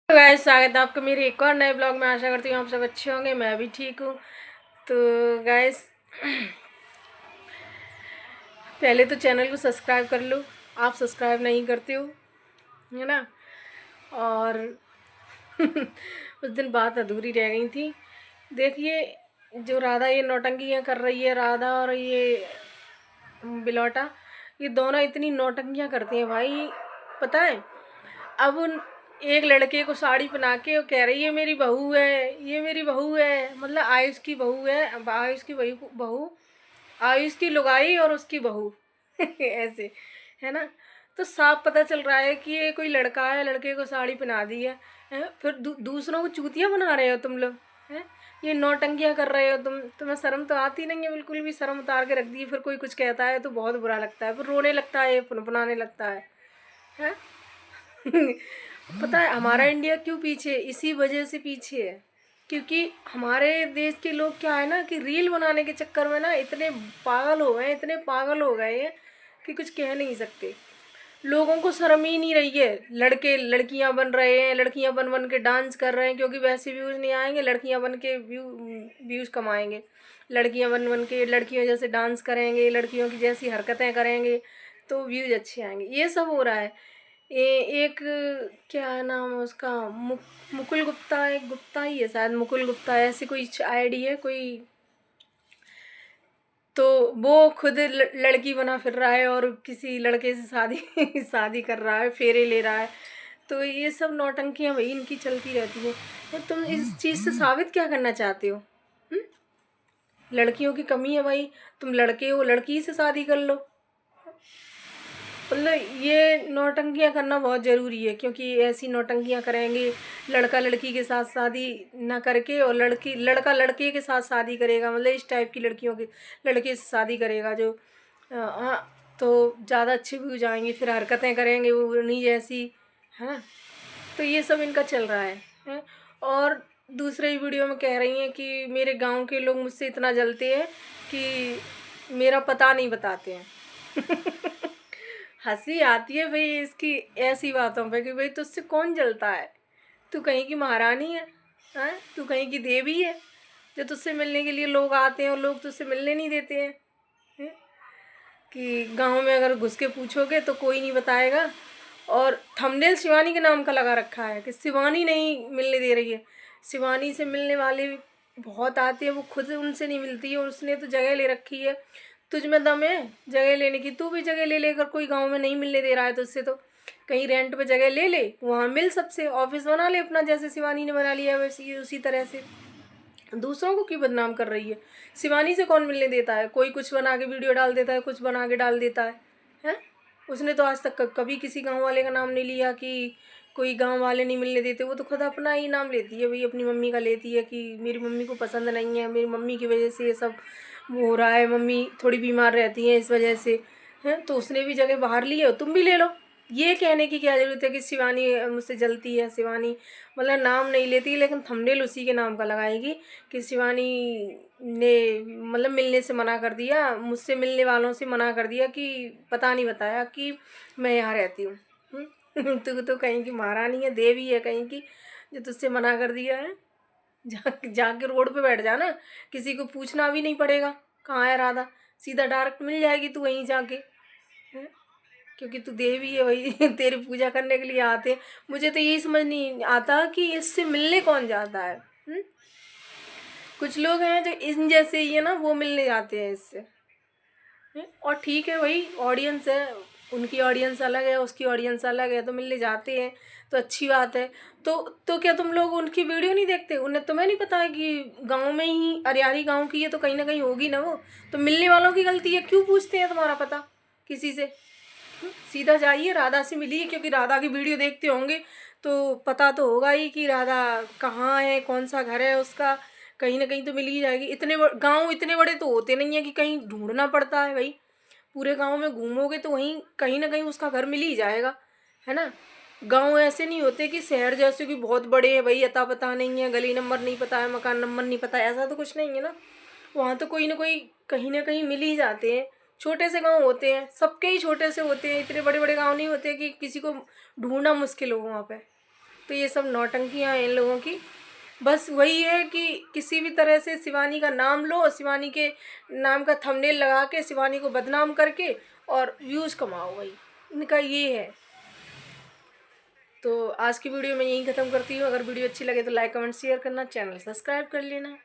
तो गाइस स्वागत है आपका मेरे एक और नए ब्लॉग में। आशा करती हूँ आप सब अच्छे होंगे, मैं भी ठीक हूँ। तो गाइस पहले तो चैनल को सब्सक्राइब कर लो, आप सब्सक्राइब नहीं करते हो, है ना। और उस दिन बात अधूरी रह गई थी। देखिए, जो राधा ये नौटंकियाँ कर रही है, राधा और ये बिलौटा, ये दोनों इतनी नौटंकियाँ करती हैं भाई, पता है। अब उन एक लड़के को साड़ी पहना के वो कह रही है मेरी बहू है, ये मेरी बहू है, मतलब आयुष की बहू है, आयुष की बहू, आयुष की लुगाई और उसकी बहू ऐसे, है ना। तो साफ पता चल रहा है कि ये कोई लड़का है, लड़के को साड़ी पहना दी है, फिर दूसरों को चूतिया बना रहे हो तुम लोग, हैं। ये नौटंकियाँ कर रहे हो तुम्हें शर्म तो आती नहीं है, बिल्कुल भी शर्म उतार के रख दी है। फिर कोई कुछ कहता है तो बहुत बुरा लगता है, फिर रोने लगता है, फुनफुनाने लगता है। पता है हमारा इंडिया क्यों पीछे, इसी वजह से पीछे है, क्योंकि हमारे देश के लोग क्या है ना कि रील बनाने के चक्कर में ना इतने पागल हो गए, इतने पागल हो गए हैं कि कुछ कह नहीं सकते। लोगों को शर्म ही नहीं रही है। लड़के लड़कियां बन रहे हैं, लड़कियां बन बन के डांस कर रहे हैं, क्योंकि वैसे व्यूज़ नहीं आएंगे, लड़कियां बन के व्यूज़ कमाएंगे। लड़कियां बन बन के लड़कियों जैसे डांस करेंगे, लड़कियों की जैसी हरकतें करेंगे तो व्यूज़ अच्छे आएंगे, ये सब हो रहा है। एक क्या नाम है उसका, मुकुल गुप्ता, एक गुप्ता ही है शायद, मुकुल गुप्ता ऐसी कोई आईडी है कोई, तो वो खुद लड़की बना फिर रहा है और किसी लड़के से शादी शादी कर रहा है, फेरे ले रहा है। तो ये सब नौटंकियां भाई इनकी चलती रहती हैं। तो तुम इस चीज़ से साबित क्या करना चाहते हो? हुँ? लड़कियों की कमी है भाई, तुम लड़के हो, लड़की से शादी कर लो। मतलब ये नौटंकियाँ करना बहुत ज़रूरी है, क्योंकि ऐसी नौटंकियाँ करेंगे, लड़का लड़की के साथ शादी ना करके और लड़का लड़के के साथ शादी करेगा, मतलब इस टाइप की लड़कियों के लड़के से शादी करेगा जो हाँ, तो ज़्यादा अच्छे व्यूज आएंगे, फिर हरकतें करेंगे वो उन्हीं जैसी, है ना। तो ये सब इनका चल रहा है। और दूसरे ही वीडियो में कह रही हैं कि मेरे गांव के लोग मुझसे इतना जलते हैं कि मेरा पता नहीं बताते हैं। हंसी आती है भाई इसकी ऐसी बातों पे कि भाई तुझसे कौन जलता है, तू कहीं की महारानी है, हैं, तू कहीं की देवी है जो तुझसे मिलने के लिए लोग आते हैं और लोग तुझसे मिलने नहीं देते हैं। कि गांव में अगर घुस के पूछोगे तो कोई नहीं बताएगा। और थंबनेल शिवानी के नाम का लगा रखा है कि शिवानी नहीं मिलने दे रही है। शिवानी से मिलने वाले भी बहुत आते हैं, वो खुद उनसे नहीं मिलती है, और उसने तो जगह ले रखी है। तुझ में दम है जगह लेने की, तू भी जगह ले लेकर, कोई गांव में नहीं मिलने दे रहा है तो उससे तो कहीं रेंट पे जगह ले ले, वहाँ मिल सबसे, ऑफिस बना ले अपना, जैसे शिवानी ने बना लिया वैसे उसी तरह से। दूसरों को क्यों बदनाम कर रही है? शिवानी से कौन मिलने देता है? कोई कुछ बना के वीडियो डाल देता है, कुछ बना के डाल देता है, हैं। उसने तो आज तक कभी किसी गांव वाले का नाम नहीं लिया कि कोई गांव वाले नहीं मिलने देते। वो तो खुद अपना ही नाम लेती है भाई, अपनी मम्मी का लेती है कि मेरी मम्मी को पसंद नहीं है, मेरी मम्मी की वजह से ये सब वो हो रहा है, मम्मी थोड़ी बीमार रहती है इस वजह से, हैं। तो उसने भी जगह बाहर ली है, तुम भी ले लो। ये कहने की क्या ज़रूरत है कि शिवानी मुझसे जलती है? शिवानी मतलब नाम नहीं लेती, लेकिन थंबनेल उसी के नाम का लगाएगी कि शिवानी ने मतलब मिलने से मना कर दिया, मुझसे मिलने वालों से मना कर दिया, कि पता नहीं बताया कि मैं यहाँ रहती हूँ। तू तो कहीं की महारानी है, देवी है कहीं की, जो तुझसे मना कर दिया है। जाके रोड पे बैठ जाना, किसी को पूछना भी नहीं पड़ेगा कहाँ है राधा, सीधा डायरेक्ट मिल जाएगी तू वहीं जाके, हैं? क्योंकि तू देवी है भाई। तेरी पूजा करने के लिए आते हैं। मुझे तो यही समझ नहीं आता कि इससे मिलने कौन जाता है। कुछ लोग हैं जो इन जैसे ही है ना, वो मिलने जाते हैं इससे, और ठीक है भाई, ऑडियंस है, उनकी ऑडियंस अलग है, उसकी ऑडियंस अलग है, तो मिलने जाते हैं तो अच्छी बात है। तो क्या तुम लोग उनकी वीडियो नहीं देखते? उन्हें तुम्हें नहीं पता है कि गांव में ही अरियारी गांव की है तो कहीं ना कहीं होगी ना वो, तो मिलने वालों की गलती है, क्यों पूछते हैं तुम्हारा पता किसी से? सीधा जाइए, राधा से मिलिए, क्योंकि राधा की वीडियो देखते होंगे तो पता तो होगा ही कि राधा कहाँ है, कौन सा घर है उसका, कहीं ना कहीं तो मिल ही जाएगी। गांव इतने बड़े तो होते नहीं है कि कहीं ढूंढना पड़ता है भाई। पूरे गांव में घूमोगे तो वहीं कहीं ना कहीं उसका घर मिल ही जाएगा, है ना। गांव ऐसे नहीं होते कि शहर जैसे कि बहुत बड़े हैं भाई, अता पता नहीं है, गली नंबर नहीं पता है, मकान नंबर नहीं पता है, ऐसा तो कुछ नहीं है ना। वहाँ तो कोई कहीं ना कहीं मिल ही जाते हैं। छोटे से गांव होते हैं, सबके ही छोटे से होते हैं, इतने बड़े बड़े गांव नहीं होते कि किसी को ढूंढना मुश्किल हो वहाँ पे। तो ये सब नौटंकियाँ हैं इन लोगों की। बस वही है कि किसी भी तरह से शिवानी का नाम लो और शिवानी के नाम का थंबनेल लगा के शिवानी को बदनाम करके और व्यूज़ कमाओ, वही इनका ये है। तो आज की वीडियो मैं यहीं ख़त्म करती हूँ। अगर वीडियो अच्छी लगे तो लाइक कमेंट शेयर करना, चैनल सब्सक्राइब कर लेना।